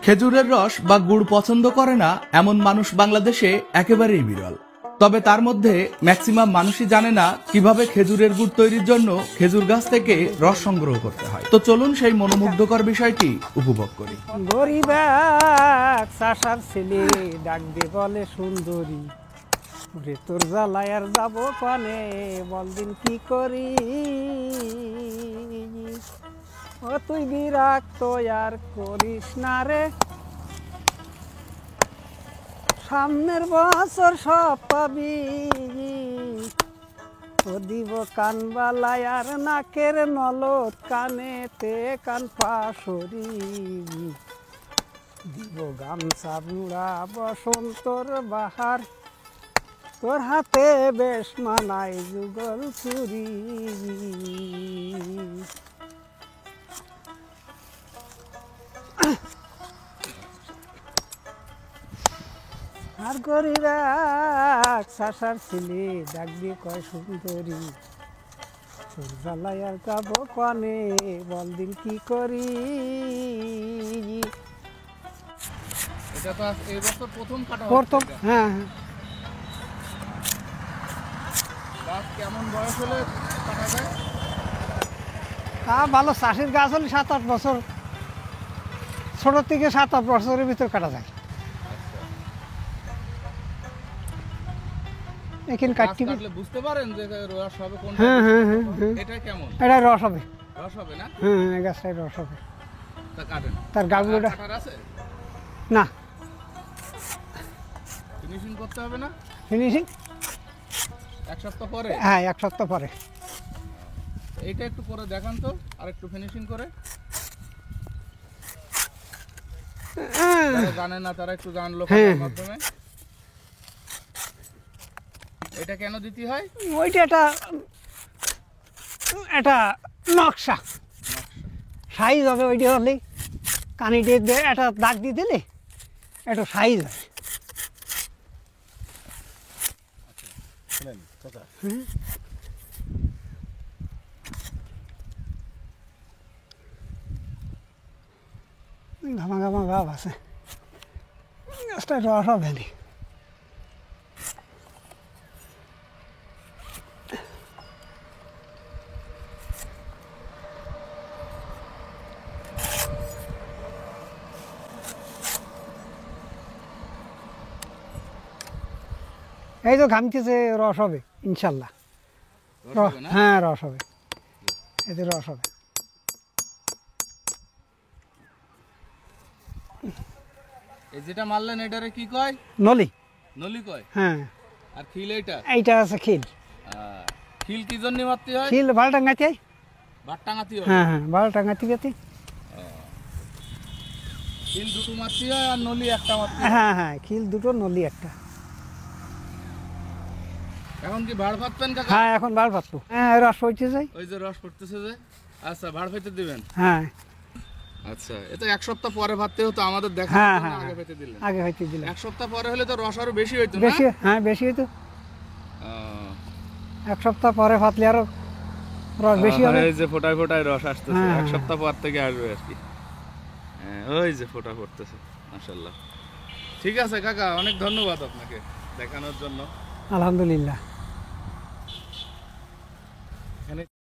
খেজুরের রস বা গুড় পছন্দ করে না এমন মানুষ বাংলাদেশে একেবারেই বিরল। তবে তার মধ্যে ম্যাক্সিমাম মানুষই জানে না কিভাবে খেজুরের গুড় তৈরির জন্য খেজুর গাছ থেকে রস সংগ্রহ করতে হয়। তো চলুন সেই মনোমুগ্ধকর বিষয়টি উপভোগ করি। গরিব চাষার ছেলে ডাক দে বলে সুন্দরী, ওরে তোর জ্বালায় আর যাবো কানে, বলদিন কি করি। ও তুই বিরাক্ত আর করিস না রে, সামনের বছর সব পাবি। ও দিব কান বালায় আর নাকের নলত, কানেতে কান পাশরি। দিব গামছা বুড়া বসন্তর বাহার, তোর হাতে বেশ মানায় যুগল চুরি। আর গরিরা চাষার ছেলে ডাক দিয়ে কয় সুন্দরী, তোর জ্বালায় আর যাবো কানে, বলদিন কি করি। এটা তো এই বছর প্রথম কাটা প্রথম, হ্যাঁ হ্যাঁ। গাছ কেমন বয়স হলে কাটা যায়? তা ভালো চাষের গাছ হলে 7-8 বছর, ছোট থেকে 7-8 বছরের ভিতর কাটা যায়। এখানে কাটতে বুঝতে পারেন যে রস হবে কোনটা? হ্যাঁ হ্যাঁ হ্যাঁ হ্যাঁ, এটা কেমন? এটা রস হবে, রস হবে না? হ্যাঁ হ্যাঁ, গাছটাই রস হবে। তা কাটেন, তার গাছগুলোটা কাটার আছে না, ফিনিশিং করতে হবে না? ফিনিশিং এক সপ্তাহ পরে? হ্যাঁ, 1 সপ্তাহ পরে। এইটা একটু করে দেখান তো, আর একটু ফিনিশিং করে। যারা জানে না তারা একটু জানলো কাটার মাধ্যমে। এটা কেন দিতে হয়? ওইটা এটা নকশা সাইজ হবে, ওইটা হলে কানিতে একটা দাগ দিয়ে দিলে একটু সাইজ হয়। ঘামা ঘামা ভাব আছে, গাছটা রস হবে না। এই তো ঘামতেছে, রস হবে ইনশাল্লাহ। হ্যাঁ, রস হবে, এতে রস হবে। এই যেটা মারলেন এটারে কি কয়? নলি। নলি কয়? হ্যাঁ। আর খিল এইটা আছে খিল। খিল কি জন্য মারতে হয়? খিল বাল টাঙ্গাতে হয়। বাট টাঙাতে হয়? হ্যাঁ হ্যাঁ, বাল টাঙ্গাতে গেতে। খিল দুটো মারতে হয় আর নলি একটা মারতে হয়? হ্যাঁ হ্যাঁ, খিল দুটো, নলি একটা। এখন কি ভাড় পাতবেন কাকা? হ্যাঁ, এখন বাল পাতবো। হ্যাঁ, রস হইতে যায়। ওই যে রস পড়তেছে যে, আচ্ছা ভাড় পাইতে দিবেন? হ্যাঁ। আচ্ছা, এটা 1 সপ্তাহ পরে ভাবতে হতো, আমাদের দেখা হ্যাঁ জন্য হ্যাঁ, আগে পেতে দিলেন। আগে হইতে দিলাম। 1 সপ্তাহ পরে হলে তো রস আরো বেশি হইতো না? বেশি, হ্যাঁ বেশি হইতো। 1 সপ্তাহ পরে ফাতলে আরো রস বেশি হবে। এই যে ফোটায় ফোটায় রস আসতেছে, হ্যাঁ, 1 সপ্তাহ পর থেকে আসবে আর কি। ওই যে ফোটা পড়তেছে, মাশাআল্লাহ। ঠিক আছে কাকা, অনেক ধন্যবাদ আপনাকে দেখানোর জন্য। আলহামদুলিল্লাহ।